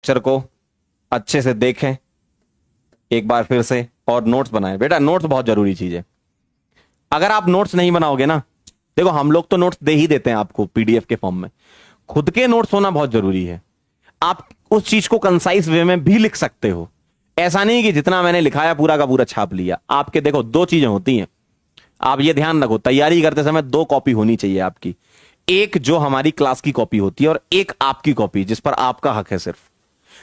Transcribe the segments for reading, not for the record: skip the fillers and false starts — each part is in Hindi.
लेक्चर को अच्छे से देखें एक बार फिर से और नोट्स बनाएं। बेटा नोट्स बहुत जरूरी चीज है। अगर आप नोट्स नहीं बनाओगे ना, देखो हम लोग तो नोट्स दे ही देते हैं आपको पीडीएफ के फॉर्म में, खुद के नोट्स होना बहुत जरूरी है। आप उस चीज को कंसाइज वे में भी लिख सकते हो। ऐसा नहीं कि जितना मैंने लिखाया पूरा का पूरा छाप लिया। आपके देखो दो चीजें होती हैं, आप ये ध्यान रखो, तैयारी करते समय दो कॉपी होनी चाहिए आपकी। एक जो हमारी क्लास की कॉपी होती है और एक आपकी कॉपी जिस पर आपका हक है सिर्फ,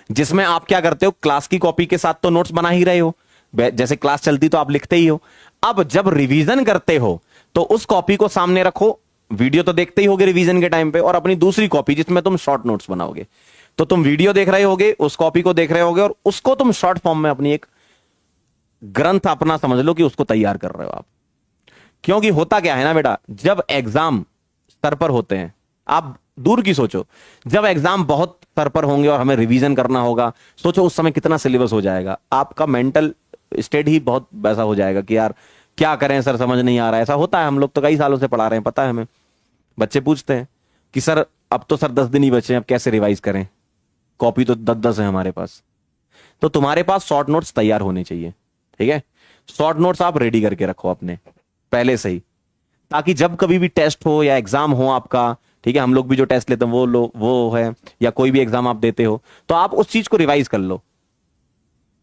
जिसमें आप क्या करते हो, क्लास की कॉपी के साथ तो नोट्स बना ही रहे हो, जैसे क्लास चलती तो आप लिखते ही हो। अब जब रिवीजन करते हो तो उस कॉपी को सामने रखो, वीडियो तो देखते ही होगे रिवीजन के टाइम पे, और अपनी दूसरी कॉपी जिसमें तुम शॉर्ट नोट्स बनाओगे। तो तुम वीडियो देख रहे होगे, उस कॉपी को देख रहे होगे और उसको तुम शॉर्ट फॉर्म में अपनी एक ग्रंथ अपना समझ लो कि उसको तैयार कर रहे हो आप। क्योंकि होता क्या है ना बेटा, जब एग्जाम सर पर होते हैं, आप दूर की सोचो, जब एग्जाम बहुत सर पर होंगे और हमें रिवीजन करना होगा, सोचो उस समय कितना सिलेबस हो जाएगा। आपका मेंटल स्टेट ही बहुत वैसा हो जाएगा कि यार क्या करें सर, समझ नहीं आ रहा है। ऐसा होता है, हम लोग तो कई सालों से पढ़ा रहे हैं, पता है हमें। बच्चे पूछते हैं कि सर अब तो सर 10 दिन ही बचे हैं, अब कैसे रिवाइज करें, कॉपी तो 10-10 है हमारे पास। तो तुम्हारे पास शॉर्ट नोट्स तैयार होने चाहिए, ठीक है। शॉर्ट नोट्स आप रेडी करके रखो अपने पहले से ही, ताकि जब कभी भी टेस्ट हो या एग्जाम हो आपका, ठीक है, हम लोग भी जो टेस्ट लेते हैं वो है, या कोई भी एग्जाम आप देते हो, तो आप उस चीज को रिवाइज कर लो,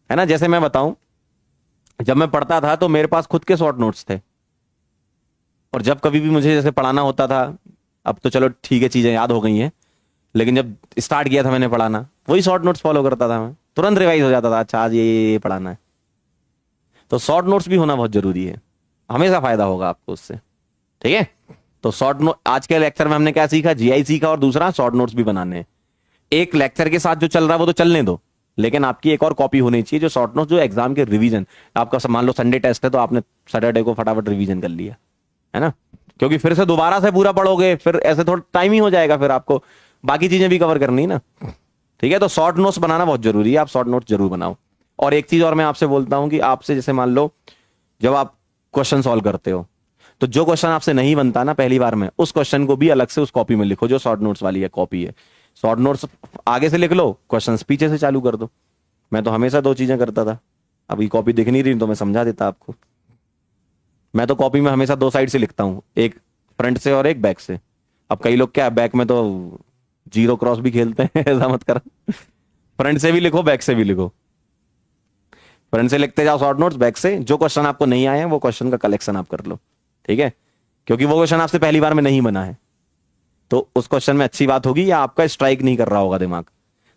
है ना। जैसे मैं बताऊं, जब मैं पढ़ता था तो मेरे पास खुद के शॉर्ट नोट्स थे, और जब कभी भी मुझे जैसे पढ़ाना होता था, अब तो चलो ठीक है चीजें याद हो गई हैं, लेकिन जब स्टार्ट किया था मैंने पढ़ाना, वही शॉर्ट नोट्स फॉलो करता था मैं, तुरंत रिवाइज हो जाता था, अच्छा आज ये पढ़ाना है। तो शॉर्ट नोट्स भी होना बहुत जरूरी है, हमेशा फायदा होगा आपको उससे, ठीक है। तो शॉर्ट नोट, आज के लेक्चर में हमने क्या सीखा, जीआई सीखा, और दूसरा शॉर्ट नोट्स भी बनाने हैं। एक लेक्चर के साथ जो चल रहा है वो तो चलने दो, लेकिन आपकी एक और कॉपी होनी चाहिए जो शॉर्ट नोट्स, जो एग्जाम के रिवीजन, आपका मान लो संडे टेस्ट है तो आपने सैटरडे को फटाफट रिवीजन कर लिया, है ना। क्योंकि फिर से दोबारा से पूरा पढ़ोगे, फिर ऐसे थोड़ा टाइम ही हो जाएगा, फिर आपको बाकी चीजें भी कवर करनी ना, ठीक है। तो शॉर्ट नोट्स बनाना बहुत जरूरी है, आप शॉर्ट नोट्स जरूर बनाओ। और एक चीज और मैं आपसे बोलता हूं कि आपसे जैसे मान लो जब आप क्वेश्चन सॉल्व करते हो, तो जो क्वेश्चन आपसे नहीं बनता ना पहली बार में, उस क्वेश्चन को भी अलग से उस कॉपी में लिखो जो शॉर्ट नोट्स वाली है कॉपी है। शॉर्ट नोट्स आगे से लिख लो, क्वेश्चन पीछे से चालू कर दो। मैं तो हमेशा दो चीजें करता था, अभी कॉपी दिख नहीं रही तो मैं समझा देता आपको। मैं तो कॉपी में हमेशा दो साइड से लिखता हूं, एक फ्रंट से और एक बैक से। अब कई लोग क्या बैक में तो जीरो क्रॉस भी खेलते हैं ऐसा मत कर, फ्रंट से भी लिखो बैक से भी लिखो। फ्रंट से लिखते जाओ शॉर्ट नोट्स, बैक से जो क्वेश्चन आपको नहीं आए हैं वो क्वेश्चन का कलेक्शन आप कर लो, ठीक है। क्योंकि वो क्वेश्चन आपसे पहली बार में नहीं बना है, तो उस क्वेश्चन में अच्छी बात होगी या आपका स्ट्राइक नहीं कर रहा होगा दिमाग,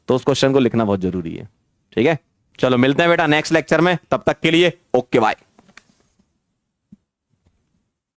तो उस क्वेश्चन को लिखना बहुत जरूरी है, ठीक है। चलो मिलते हैं बेटा नेक्स्ट लेक्चर में, तब तक के लिए ओके बाय।